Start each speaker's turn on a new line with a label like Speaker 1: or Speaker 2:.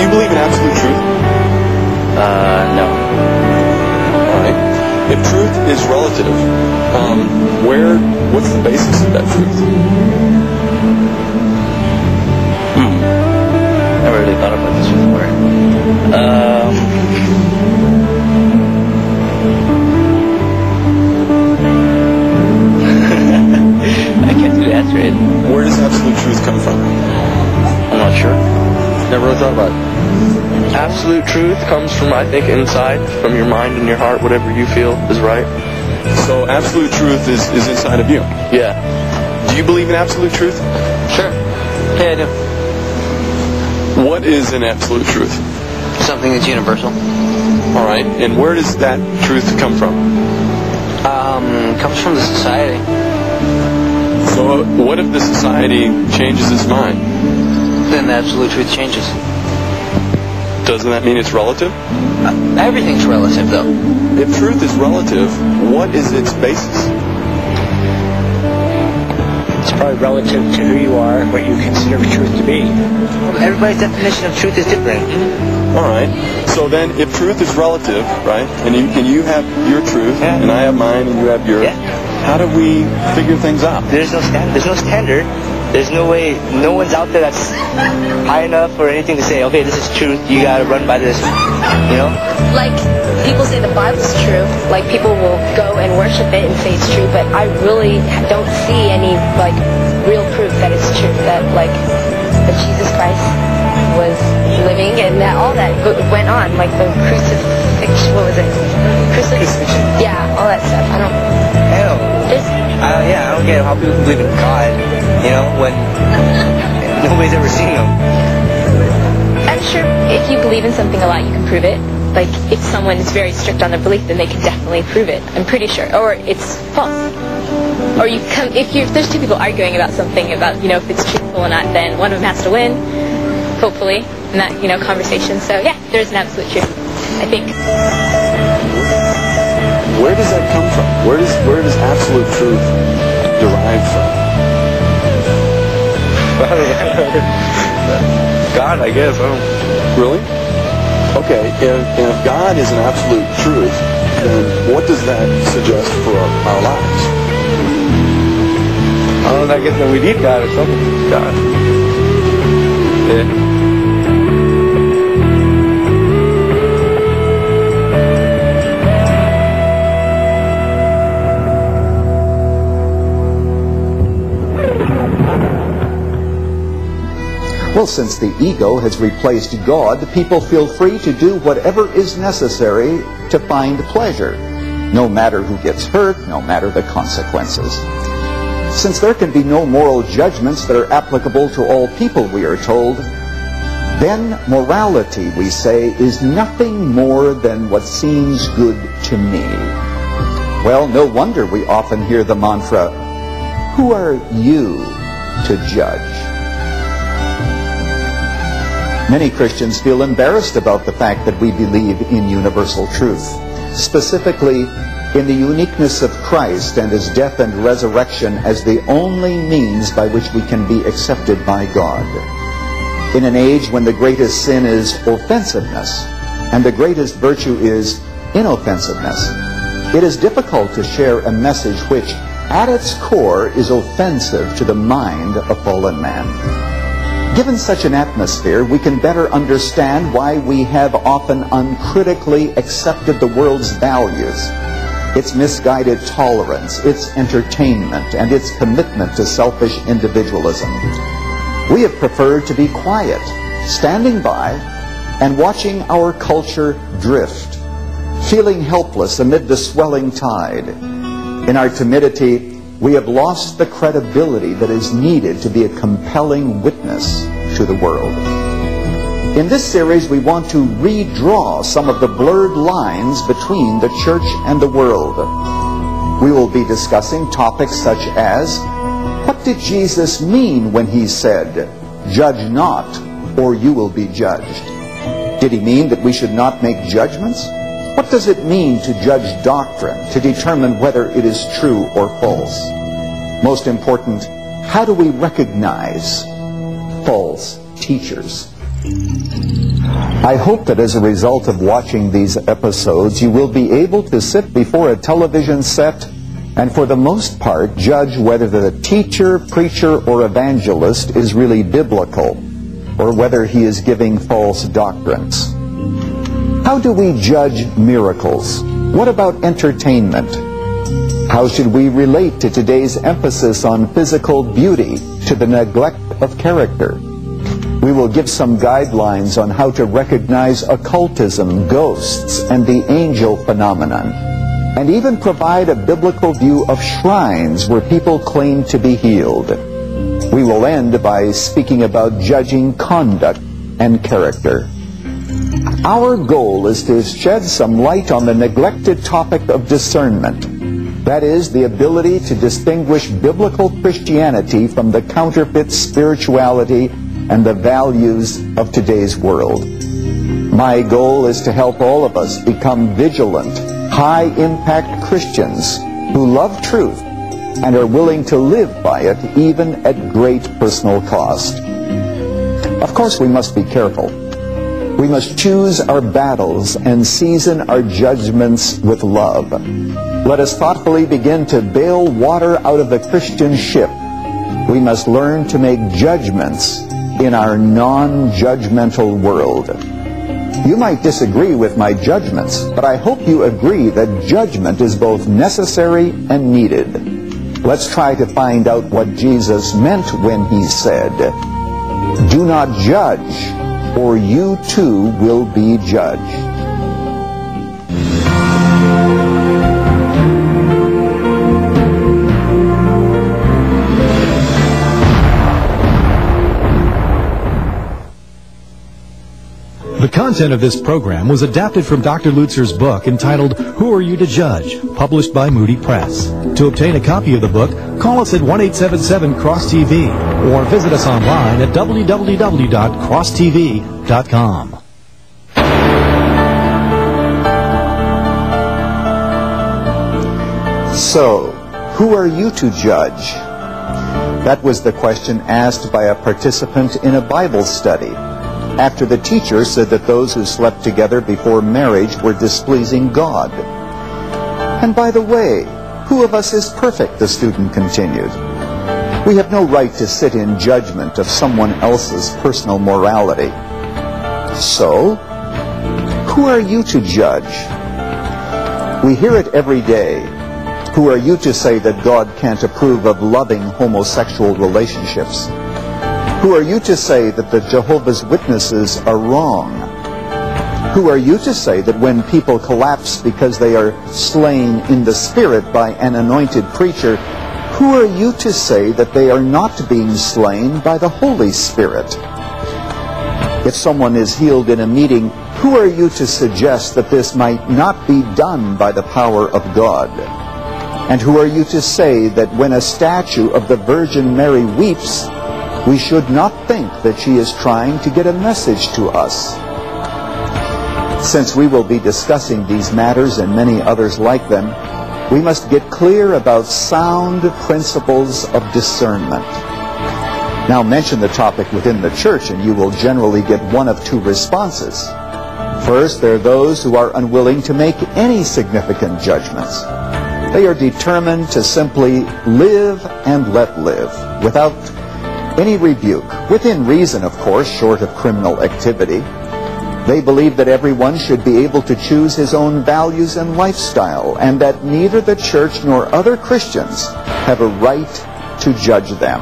Speaker 1: you believe in absolute truth?
Speaker 2: No.
Speaker 1: Alright. If truth is relative, what's the basis of that truth?
Speaker 2: Never really thought about this before. I can't really answer it.
Speaker 1: Where does absolute truth come from?
Speaker 2: I'm not sure. Never really thought about it. Absolute truth comes from, I think, inside, from your mind and your heart, whatever you feel is right.
Speaker 1: So absolute truth is inside of you.
Speaker 2: Yeah.
Speaker 1: Do you believe in absolute truth?
Speaker 2: Sure. Yeah, I do.
Speaker 1: What is an absolute truth?
Speaker 2: Something that's universal.
Speaker 1: Alright, and where does that truth come from?
Speaker 2: Comes from the society.
Speaker 1: So what if the society changes its mind?
Speaker 2: Then the absolute truth changes.
Speaker 1: Doesn't that mean it's relative?
Speaker 2: Everything's relative, though.
Speaker 1: If truth is relative, what is its basis?
Speaker 3: It's probably relative to who you are, what you consider truth to be.
Speaker 2: Everybody's definition of truth is different.
Speaker 1: Alright, so then if truth is relative, right, and you have your truth, and I have mine, and you have yours, how do we figure things out?
Speaker 4: There's no standard. There's no way, no one's out there that's high enough or anything to say, okay, this is truth, you gotta run by this, you know?
Speaker 5: Like, people say the Bible's true, like people will go and worship it and say it's true, but I really don't see any, like, real proof that it's true, that Jesus Christ was living and that all that went on, like the crucifixion, what was it? Crucifixion? Yeah, all that stuff. I don't
Speaker 4: get how people believe in God, you know, when nobody's ever seen him.
Speaker 5: I'm sure if you believe in something a lot, you can prove it. Like, if someone is very strict on their belief, then they can definitely prove it. I'm pretty sure. Or it's false. Or if there's two people arguing about something, about, you know, if it's truthful or not, then one of them has to win, hopefully, in that, you know, conversation. So, yeah, there's an absolute truth, I think.
Speaker 1: Where does that come from? Where does absolute truth derive from?
Speaker 4: God, I guess.
Speaker 1: Really? Okay, if God is an absolute truth, then what does that suggest for our lives?
Speaker 4: I guess that we need God or something. God. Yeah.
Speaker 6: Well, since the ego has replaced God, people feel free to do whatever is necessary to find pleasure, no matter who gets hurt, no matter the consequences. Since there can be no moral judgments that are applicable to all people, we are told, then morality, we say, is nothing more than what seems good to me. Well, no wonder we often hear the mantra, who are you to judge? Many Christians feel embarrassed about the fact that we believe in universal truth, specifically in the uniqueness of Christ and His death and resurrection as the only means by which we can be accepted by God. In an age when the greatest sin is offensiveness and the greatest virtue is inoffensiveness, it is difficult to share a message which, at its core, is offensive to the mind of fallen man. Given such an atmosphere, we can better understand why we have often uncritically accepted the world's values, its misguided tolerance, its entertainment, and its commitment to selfish individualism. We have preferred to be quiet, standing by, and watching our culture drift, feeling helpless amid the swelling tide. In our timidity, we have lost the credibility that is needed to be a compelling witness to the world. In this series, we want to redraw some of the blurred lines between the church and the world. We will be discussing topics such as, what did Jesus mean when He said, "Judge not, or you will be judged"? Did He mean that we should not make judgments? What does it mean to judge doctrine, to determine whether it is true or false? Most important, how do we recognize false teachers? I hope that as a result of watching these episodes, you will be able to sit before a television set and for the most part judge whether the teacher, preacher, or evangelist is really biblical, or whether he is giving false doctrines. How do we judge miracles? What about entertainment? How should we relate to today's emphasis on physical beauty to the neglect of character? We will give some guidelines on how to recognize occultism, ghosts, and the angel phenomenon, and even provide a biblical view of shrines where people claim to be healed. We will end by speaking about judging conduct and character. Our goal is to shed some light on the neglected topic of discernment. That is, the ability to distinguish biblical Christianity from the counterfeit spirituality and the values of today's world. My goal is to help all of us become vigilant, high-impact Christians who love truth and are willing to live by it even at great personal cost. Of course, we must be careful. We must choose our battles and season our judgments with love. Let us thoughtfully begin to bail water out of the Christian ship. We must learn to make judgments in our non-judgmental world. You might disagree with my judgments, but I hope you agree that judgment is both necessary and needed. Let's try to find out what Jesus meant when he said, "Do not judge, or you too will be judged."
Speaker 7: The content of this program was adapted from Dr. Lutzer's book entitled Who Are You to Judge?, published by Moody Press. To obtain a copy of the book, call us at 1-877-CROSS-TV or visit us online at www.crosstv.com.
Speaker 6: So, who are you to judge? That was the question asked by a participant in a Bible study, after the teacher said that those who slept together before marriage were displeasing God. And by the way, who of us is perfect, the student continued. We have no right to sit in judgment of someone else's personal morality. So, who are you to judge? We hear it every day. Who are you to say that God can't approve of loving homosexual relationships? Who are you to say that the Jehovah's Witnesses are wrong? Who are you to say that when people collapse because they are slain in the Spirit by an anointed preacher, who are you to say that they are not being slain by the Holy Spirit? If someone is healed in a meeting, who are you to suggest that this might not be done by the power of God? And who are you to say that when a statue of the Virgin Mary weeps, we should not think that she is trying to get a message to us? Since we will be discussing these matters and many others like them, we must get clear about sound principles of discernment. Now mention the topic within the church and you will generally get one of two responses. First, there are those who are unwilling to make any significant judgments. They are determined to simply live and let live, without any rebuke, within reason, of course, short of criminal activity. They believe that everyone should be able to choose his own values and lifestyle, and that neither the church nor other Christians have a right to judge them.